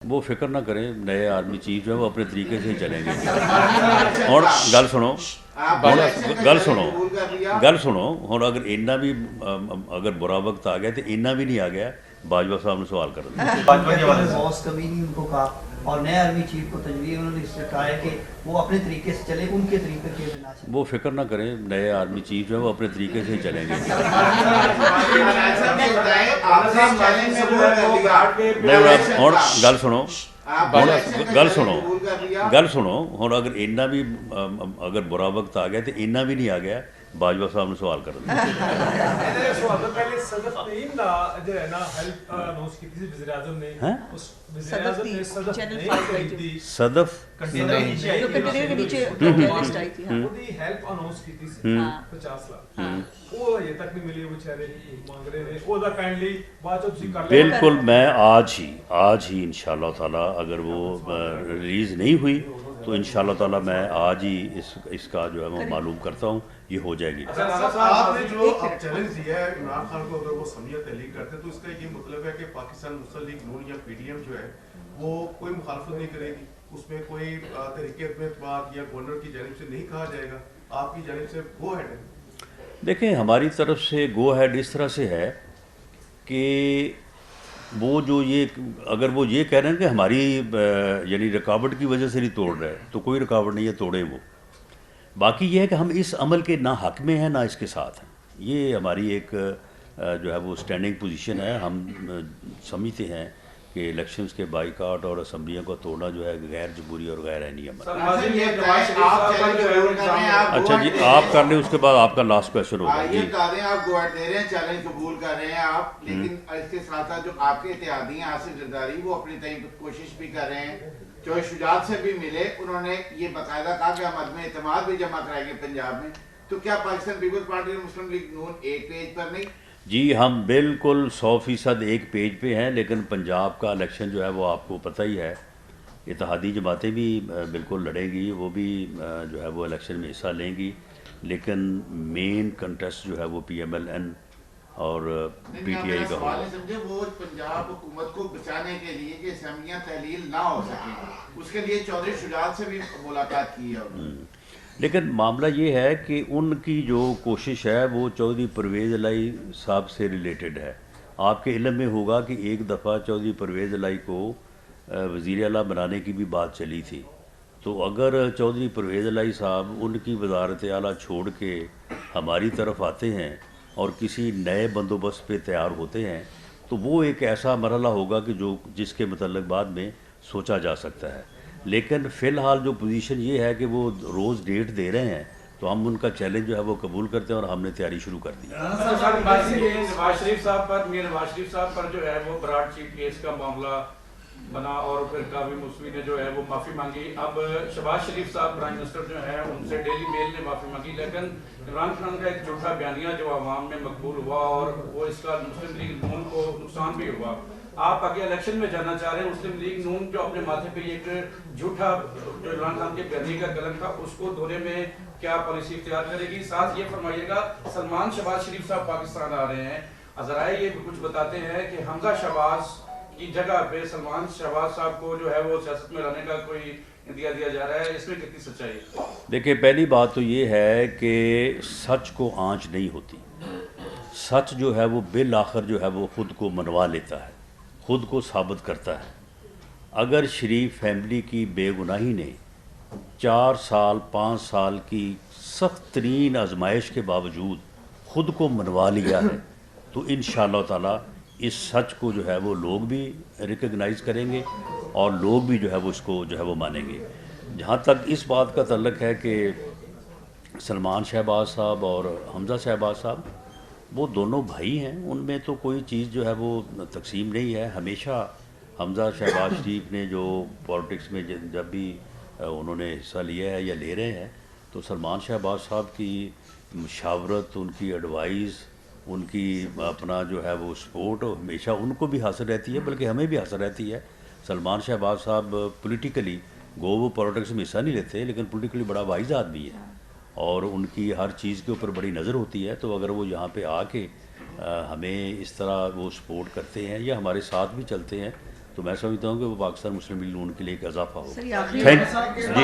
وہ فکر نہ کریں، نئے آرمی چیف جو ہے وہ اپنے طریقے سے ہی چلیں گے۔ اور گل سنو گل سنو ہوں اگر اینا بھی اگر برا وقت آ گیا تو اینا بھی نہیں آ گیا، باجوہ صاحب نے سوال کر دیا۔ باس کبھی نہیں ان کو کہا، اور نئے آرمی چیف کو تجویز انہوں نے اس سے کہا ہے کہ وہ اپنے طریقے سے چلے، ان کے طریقے کے بنا سے۔ وہ فکر نہ کریں، نئے آرمی چیف جو ہے وہ اپنے طریقے سے ہی چلیں گے۔ اور گل سنو ہوں اگر اینا بھی اگر برا وقت آ گیا تو اینا بھی نہیں آ گیا، باجوہ صاحب نے سوال کر دیا۔ صدف بالکل، میں آج ہی انشاءاللہ تعالیٰ اگر وہ ریلیز نہیں ہوئی تو انشاءاللہ تعالیٰ میں آج ہی اس کا جو ہے وہ معلوم کرتا ہوں، یہ ہو جائے گی۔ آپ نے جو چیلنج دیا ہے عمران خان کو، اگر وہ سمیہ تحلیل کرتے تو اس کا یہ مطلب ہے کہ پاکستان مسلم لیگ نون یا پی ڈی ایم جو ہے وہ کوئی مخالفت نہیں کرے گی، اس میں کوئی تحریک اعتماد یا گورنر کی جانب سے نہیں کہا جائے گا، آپ کی جانب سے گو ہیڈ ہے؟ دیکھیں ہماری طرف سے گو ہیڈ اس طرح سے ہے کہ وہ جو یہ اگر وہ یہ کہہ رہے ہیں کہ ہماری یعنی رکاوٹ کی وجہ سے نہیں توڑ رہے تو کوئی رکاوٹ نہیں ہے، توڑیں وہ۔ باقی یہ ہے کہ ہم اس عمل کے نہ حق میں ہیں نہ اس کے ساتھ ہیں، یہ ہماری ایک جو ہے وہ اسٹینڈنگ پوزیشن ہے۔ ہم سمجھتے ہیں کہ الیکشنز کے بائیکاٹ اور اسمبلیوں کو توڑنا جو ہے غیر جمہوری اور غیر آئینی عمل۔ اچھا جی آپ کر لیں، اس کے بعد آپ کا لاسٹ کویشچن ہوگا۔ یہ کہہ رہے ہیں آپ گوہر دے رہے ہیں، چیلنج قبول کر رہے ہیں آپ، لیکن اس کے ساتھ ساتھ جو آپ کے اتحادی ہیں آصف زرداری وہ اپنی طرف کوشش بھی کر رہے ہیں، جو شجاعت سے بھی ملے، انہوں نے یہ باقاعدہ کہا کہ ہم عدم اعتماد بھی جمع کرائیں گے پنجاب میں، تو کیا پاکستان پیپلز پارٹی اور مسلم لیگ نون ایک پیج پر نہیں؟ جی ہم بالکل 100% ایک پیج پہ ہیں، لیکن پنجاب کا الیکشن جو ہے وہ آپ کو پتہ ہی ہے، اتحادی جماعتیں بھی بالکل لڑیں گی، وہ بھی جو ہے وہ الیکشن میں حصہ لیں گی، لیکن مین کنٹیسٹ جو ہے وہ پی ایم ایل این اور پی ٹی آئی کا ہوگا۔ سمجھے وہ پنجاب حکومت کو بچانے کے لیے کہ اسمبلیاں تحلیل نہ ہو سکیں، اس کے لیے چودھری شجاعت سے بھی ملاقات کی ہے۔ لیکن معاملہ یہ ہے کہ ان کی جو کوشش ہے وہ چودھری پرویز الہی صاحب سے ریلیٹڈ ہے۔ آپ کے علم میں ہوگا کہ ایک دفعہ چودھری پرویز الہی کو وزیر اعلیٰ بنانے کی بھی بات چلی تھی، تو اگر چودھری پرویز الہی صاحب ان کی وزارت اعلیٰ چھوڑ کے ہماری طرف آتے ہیں اور کسی نئے بندوبست پہ تیار ہوتے ہیں تو وہ ایک ایسا مرحلہ ہوگا کہ جس کے متعلق بعد میں سوچا جا سکتا ہے۔ لیکن فی الحال جو پوزیشن یہ ہے کہ وہ روز ڈیٹ دے رہے ہیں تو ہم ان کا چیلنج جو ہے وہ قبول کرتے ہیں اور ہم نے تیاری شروع کر دی۔ نواز شریف صاحب پر جو ہے وہ براڈ چیف کیس کا معاملہ بنا اور پھر کابی موسوی نے جو ہے وہ معافی مانگی۔ اب شہباز شریف صاحب پرائم منسٹر جو ہیں ان سے ڈیلی میل نے معافی مانگی، لیکن عمران خان کا ایک جھوٹا بیانیہ جو عوام میں مقبول ہوا اور وہ اس کا مسلم لیگ نون کو نقصان بھی ہوا۔ آپ آگے الیکشن میں جانا چاہ رہے ہیں، مسلم لیگ نون جو اپنے ماتھے پہ ایک جھوٹا جو عمران خان کے بیانیے کا قلم تھا اس کو دھونے میں کیا پالیسی اختیار کرے گی؟ ساتھ یہ فرمائیے گا سلمان شہباز شریف صاحب پاکستان آ رہے ہیں، ذرائع یہ کچھ بتاتے ہیں کہ حمزہ شہباز کی جگہ پہ سلمان شہباز صاحب کو جو ہے وہ سیاست میں لانے کا کوئی اندیا دیا جا رہا ہے، اس میں کتنی سچائی ہے؟ دیکھیں پہلی بات تو یہ ہے کہ سچ کو آنچ نہیں ہوتی، سچ جو ہے وہ بالآخر جو ہے وہ خود کو منوا لیتا ہے، خود کو ثابت کرتا ہے۔ اگر شریف فیملی کی بے گناہی نے 4 سال 5 سال کی سخت ترین آزمائش کے باوجود خود کو منوا لیا ہے تو انشاءاللہ تعالیٰ اس سچ کو جو ہے وہ لوگ بھی ریکگنائز کریں گے اور لوگ بھی جو ہے وہ اس کو جو ہے وہ مانیں گے۔ جہاں تک اس بات کا تعلق ہے کہ سلمان شہباز صاحب اور حمزہ شہباز صاحب وہ دونوں بھائی ہیں، ان میں تو کوئی چیز جو ہے وہ تقسیم نہیں ہے۔ ہمیشہ حمزہ شہباز شریف نے جو پالیٹکس میں جب بھی انہوں نے حصہ لیا ہے یا لے رہے ہیں تو سلمان شہباز صاحب کی مشاورت، ان کی ایڈوائز، ان کی اپنا جو ہے وہ سپورٹ ہمیشہ ان کو بھی حاصل رہتی ہے، بلکہ ہمیں بھی حاصل رہتی ہے۔ سلمان شہباز صاحب پولیٹیکلی گو وہ پالیٹکس میں حصہ نہیں لیتے لیکن پولیٹیکلی بڑا وائز آدمی ہے اور ان کی ہر چیز کے اوپر بڑی نظر ہوتی ہے، تو اگر وہ یہاں پہ آ کے ہمیں اس طرح وہ سپورٹ کرتے ہیں یا ہمارے ساتھ بھی چلتے ہیں تو تو میں سمجھتا ہوں کہ وہ پاکستان مسلم لیگ نون کے لیے ایک اضافہ سر، ہوگا. یہ آخری تھینک جی